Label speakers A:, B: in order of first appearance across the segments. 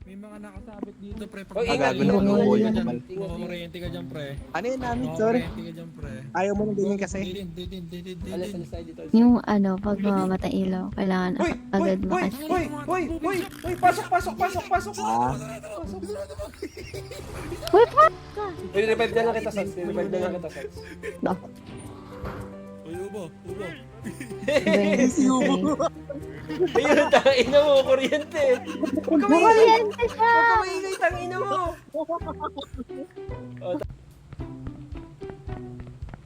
A: May mga nakasabit dito, pre.
B: Oh, ingat,
C: Gago naman ng boy.
A: Mamakuryente ka dyan, pre.
C: Ano yun namin, sorry.
A: Mamakuryente ka dyan, pre.
C: Ayaw mo nang ganyan kasi.
B: Alas tayo dito.
D: Yung ano, pag mamamatay ilaw, kailangan agad makas.
B: Uy, pasok.
C: Ah,
D: Uy, pa!
B: Revive na lang kita, Sans. Revive na lang kita, Sans.
A: Uy, ubo.
B: Ayun, tangina mo, kuryente. Huwag ka maingay.
D: Kuryente siya!
B: Huwag ka maingay, tangina mo.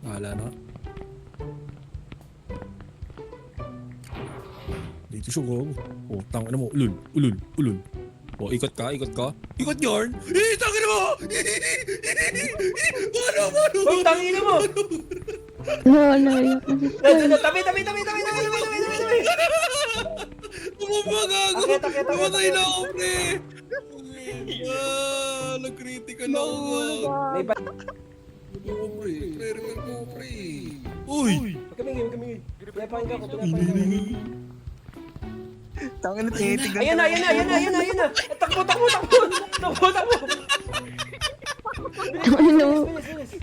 A: Wala na. Dito siya, gago. Oh, tangina mo. Ulul. Oh, ikot ka. Ikot yarn! Tangina mo! Ano?
B: Huwag tangina mo.
D: Naiyak na si Sky.
B: Tabi.
A: Bumabagago!
B: Akit.
A: Namatay na ako, pre! Nag-critical ako nga.
B: May ba...
A: Oo, pre. Pre-revive mo, pre. Uy!
B: Huwag ka maingay. Pinapahin ka ako.
C: tangin na tinitignan.
B: Ayun na. Takbo.
D: Ano?
B: Bilis.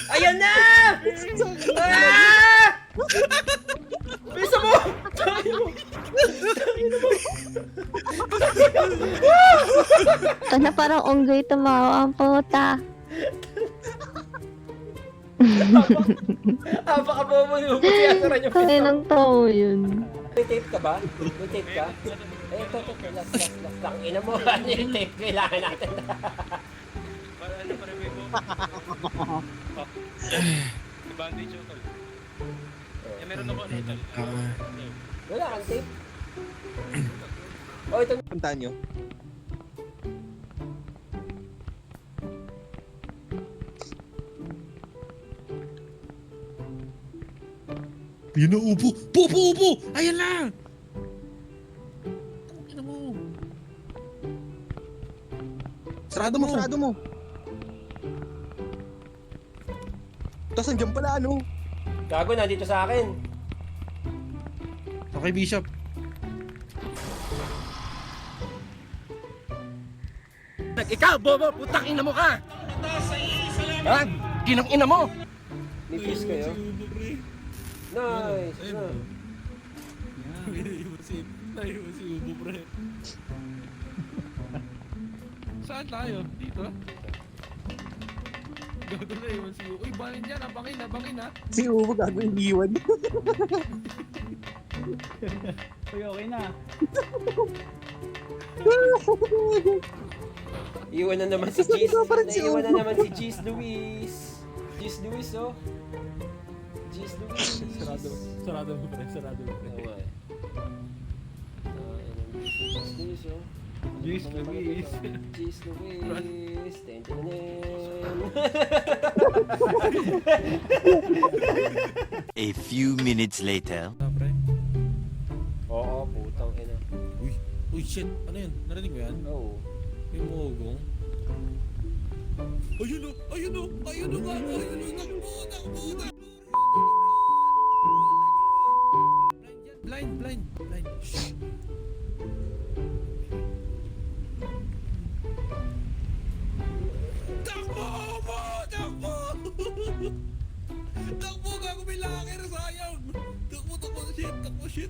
B: Ayan na! Bisa mo!
D: Sana parang unggoy tumawa ang puta.
B: Apaka-bobo yung piyasara niyo.
D: Kaya ng tao yun.
B: May tape ka ba? May tape ka? Eh, ito. Last. Tangina mo. Ano yung tape? Kailangan natin.
E: Bandage yung tol. Eh, meron ako ano tol.
B: Wala kang tape. Oh, ito.
C: Puntahan nyo.
A: Yun na, upo! Upo! Ayan na! Tangina mo.
C: Sarado mo. Tapos nandiyan pala, ano?
B: Gago, nandito sa akin.
A: Okay, Bishop.
E: Ikaw, bobo, putang ina mo ka! Ha? Ginang ina mo!
B: May fuse kayo. Nice.
A: Naiwan si Ubo, pre. Saan tayo? Dito? Gago na iwan si Ubo. Uy, balin dyan. Abangin ha.
C: Si Ubo gago yung iwan.
F: Uy, okay na.
B: Iwan na naman si Cheese.
C: Pa rin si
B: Naiwan na
C: Ubo.
B: naman si Cheese Luis. Cheese Luis, oh. Cheese Luis.
A: Sarado mo, pre.
B: Oo nga eh. Cheese Luis, oh.
A: Cheese Luis.
B: Cheese Luis.
G: A few minutes later.
A: Pre.
B: Oo, putang ina.
A: Uy, shit. Ano yun? Narinig mo yan?
B: Oo.
A: May muugong. Ayun o! Nakbo! Blind! Shh! Takbo! Takbo! Gago, may laker! Sayang! Takbo! Shit!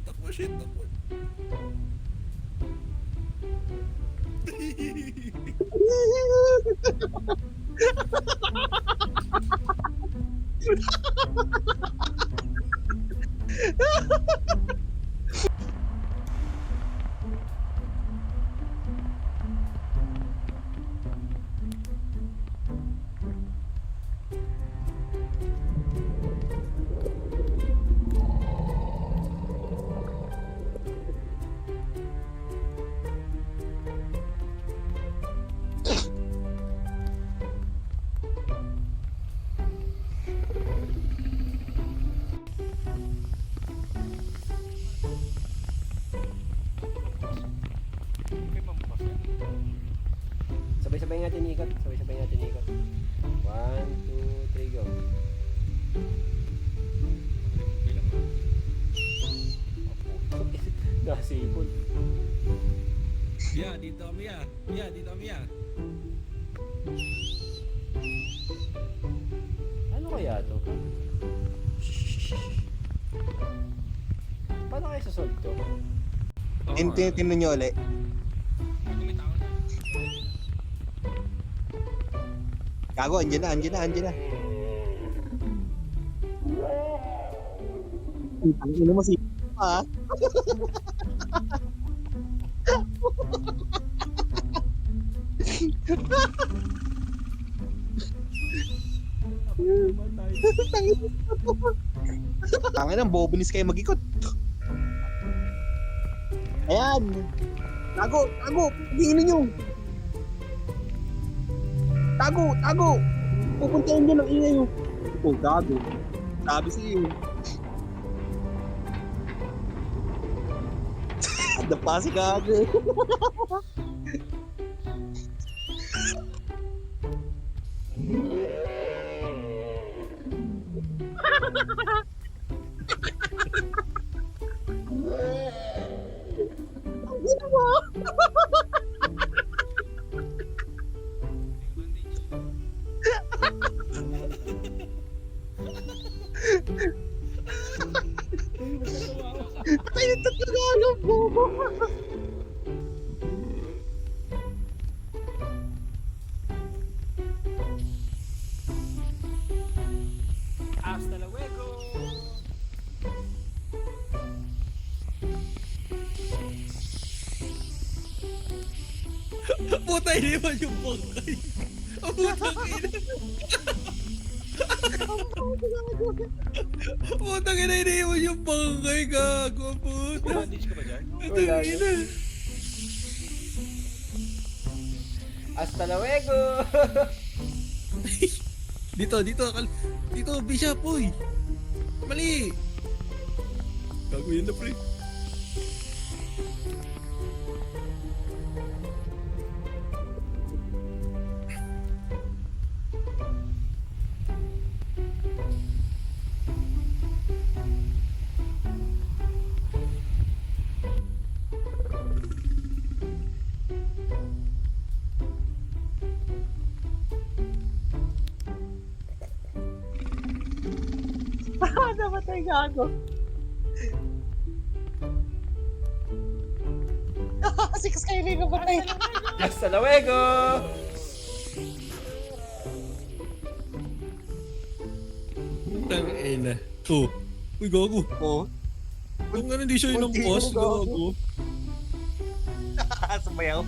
B: Sabay-sabay natin ikot. 1, 2, 3, go.
A: Mia, dito kami ah. Mia, dito kami ah.
B: Ano kaya to? Paano kayo sasolve to?
C: Tinan nyo ulit. Gago, andyan na. Ang ina mo si pa. Tangin ang bobonis kayo mag-ikot. Ayan. Tago. Tingnan nyo. Tago. Pupuntahin nyo ng ingay nyo. Oh, gago. Sabi sa'yo. Dapa si gago. Tayo tatlo bobo.
B: Hasta luego!
A: Puta, iniwan yung bangkay. Ang putang ina. Putang ina, iniwan yung bangkay. Gago, puta.
E: Bandage ka ba dyan?
A: Putang ina.
B: Hasta luego!
A: Dito, Bishop, uy. Mali. Gago yun na, pre.
C: Namatay gago. Si Skyler namatay.
B: Hasta luego!
A: Putang ina. Oh. Uy, gago.
C: Oh.
A: Kung ano, hindi siya yun ang boss. Gago.
C: Sumayaw.